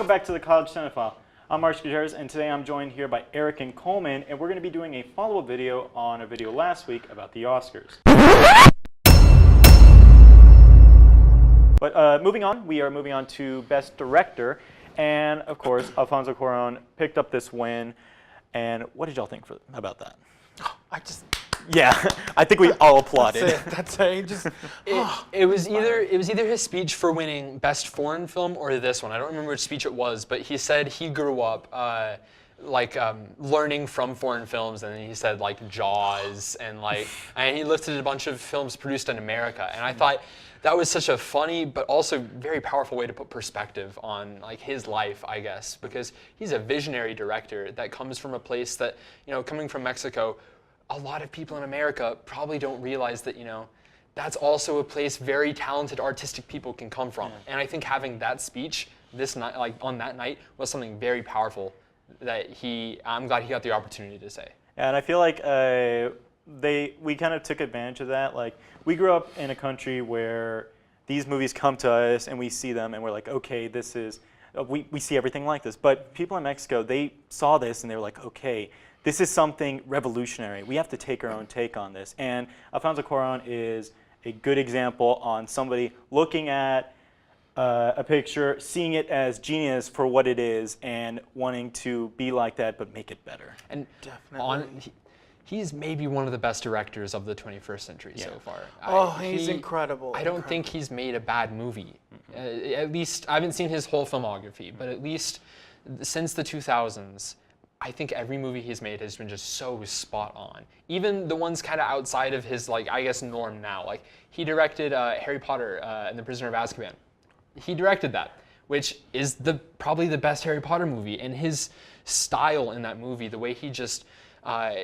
Welcome back to the College Cinephile. I'm Marsh Gutierrez, and today I'm joined here by Aerik and Coleman, and we're going to be doing a follow-up video on a video last week about the Oscars. But moving on, we are moving on to Best Director, and of course, Alfonso Cuarón picked up this win. And what did y'all think about that? Yeah, I think we all applauded. It was either his speech for winning Best Foreign Film or this one. I don't remember which speech it was, but he said he grew up learning from foreign films, and then he said like Jaws and he listed a bunch of films produced in America, and I thought that was such a funny but also very powerful way to put perspective on like his life, I guess, because he's a visionary director that comes from a place that, coming from Mexico, a lot of people in America probably don't realize that, that's also a place very talented artistic people can come from. Yeah. And I think having that speech this night, on that night, was something very powerful that I'm glad he got the opportunity to say. Yeah, and I feel like we kind of took advantage of that. Like, we grew up in a country where these movies come to us and we see them and we're like, okay, this is, we see everything like this. But people in Mexico, they saw this and they were like, okay, this is something revolutionary. We have to take our own take on this. And Alfonso Cuarón is a good example on somebody looking at a picture, seeing it as genius for what it is, and wanting to be like that but make it better. And he's maybe one of the best directors of the 21st century so far. He's incredible. I don't think he's made a bad movie. At least, I haven't seen his whole filmography, but at least since the 2000s, I think every movie he's made has been just so spot on. Even the ones kind of outside of his, norm now. Like, he directed Harry Potter and the Prisoner of Azkaban. He directed that, which is probably the best Harry Potter movie. And his style in that movie, the way he just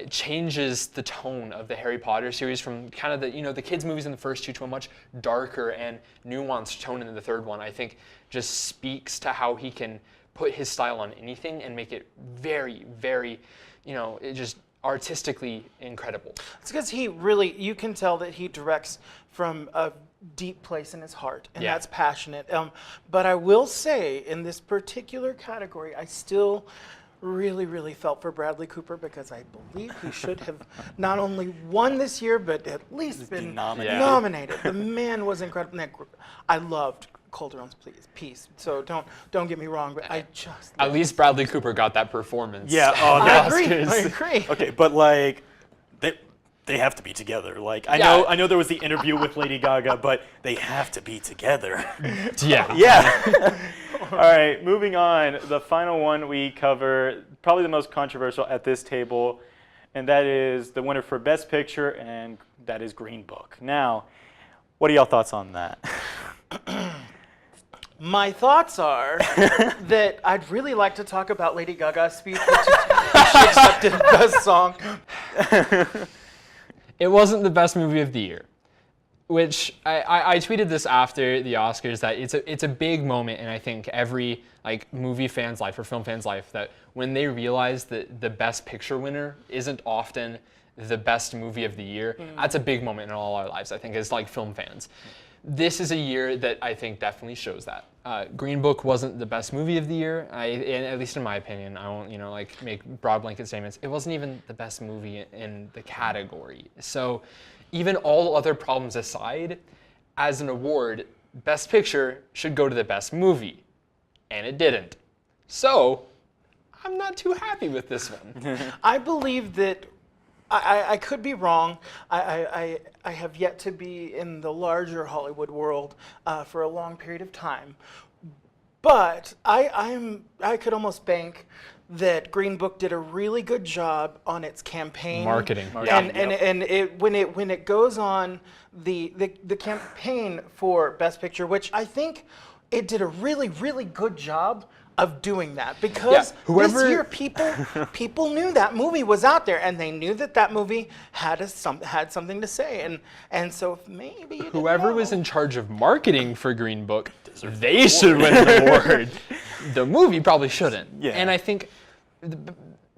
changes the tone of the Harry Potter series from kind of the kids' movies in the first two to a much darker and nuanced tone in the third one, I think just speaks to how he can put his style on anything and make it very, very, just artistically incredible. It's because you can tell that he directs from a deep place in his heart, and that's passionate. But I will say, in this particular category, I still really, really felt for Bradley Cooper, because I believe he should have not only won this year, but at least been nominated. The man was incredible. I loved Calderon's piece, so don't get me wrong, but I just at least Bradley Cooper got that performance. Yeah, I agree. Okay, but they have to be together. I know there was the interview with Lady Gaga, but they have to be together. Yeah. All right, moving on. The final one we cover, probably the most controversial at this table, and that is the winner for Best Picture, and that is Green Book. Now, what are y'all thoughts on that? My thoughts are that I'd really like to talk about Lady Gaga's speech, which she accepted Best Song. It wasn't the best movie of the year, which I tweeted this after the Oscars, that it's a big moment in, I think, every movie fan's life or film fan's life, that when they realize that the Best Picture winner isn't often the best movie of the year, that's a big moment in all our lives, I think, as film fans. This is a year that I think definitely shows that. Green Book wasn't the best movie of the year, at least in my opinion. I won't, make broad blanket statements. It wasn't even the best movie in the category. So, even all other problems aside, as an award, Best Picture should go to the best movie, and it didn't. So, I'm not too happy with this one. I believe that. I could be wrong. I have yet to be in the larger Hollywood world for a long period of time. But I could almost bank that Green Book did a really good job on its campaign. Marketing. And when it goes on the campaign for Best Picture, which I think it did a really, really good job of doing that, because this year people knew that movie was out there, and they knew that movie had something to say, and so maybe whoever was in charge of marketing for Green Book, they should win an award. The movie probably shouldn't. Yeah. And I think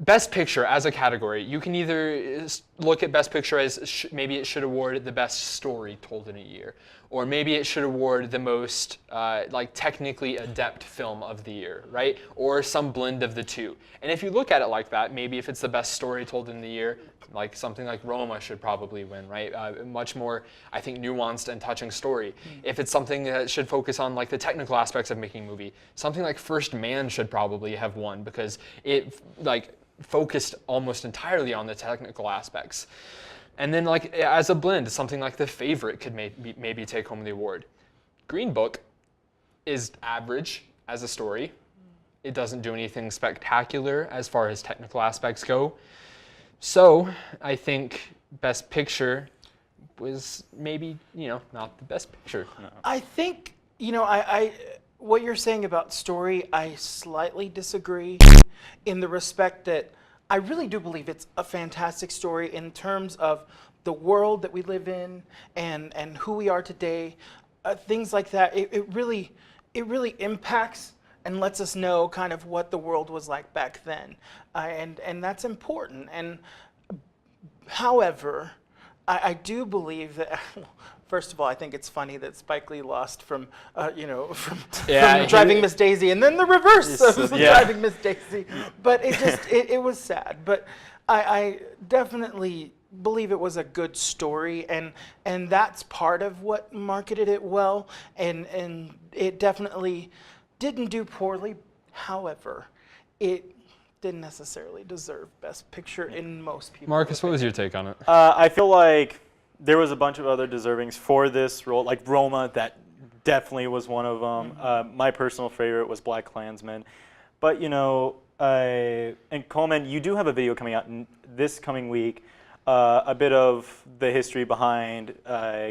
Best Picture as a category, you can either look at Best Picture as maybe it should award the best story told in a year, or maybe it should award the most like technically adept film of the year, right? Or some blend of the two. And if you look at it like that, maybe if it's the best story told in the year, like something like Roma should probably win, right? Much more, I think, nuanced and touching story. If it's something that should focus on like the technical aspects of making a movie, something like First Man should probably have won because it like focused almost entirely on the technical aspects. And then like as a blend, something like The Favorite could maybe take home the award. Green Book is average as a story. It doesn't do anything spectacular as far as technical aspects go. So I think Best Picture was maybe, not the best picture. No. I think, I what you're saying about story, I slightly disagree in the respect that I really do believe it's a fantastic story in terms of the world that we live in and who we are today, things like that. It really impacts and lets us know kind of what the world was like back then, and that's important. And however, I do believe that. First of all, I think it's funny that Spike Lee lost from Driving Miss Daisy, and then the reverse of Driving Miss Daisy. But it was sad. But I definitely believe it was a good story, and that's part of what marketed it well, and it definitely didn't do poorly. However, it didn't necessarily deserve Best Picture in most people. Marcus, what was your take on it? I feel like there was a bunch of other deservings for this role, like Roma, that definitely was one of them. My personal favorite was Black Klansman. But, and Coleman, you do have a video coming out this coming week, a bit of the history behind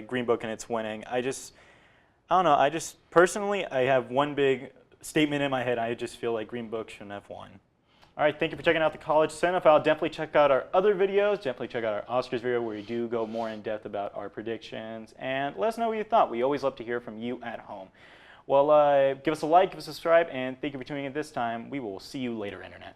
Green Book and its winning. I don't know, personally, I have one big statement in my head. I just feel like Green Book shouldn't have won. All right, thank you for checking out the College Cinephile. Definitely check out our other videos. Definitely check out our Oscars video where we do go more in depth about our predictions. And let us know what you thought. We always love to hear from you at home. Well, give us a like, give us a subscribe, and thank you for tuning in this time. We will see you later, Internet.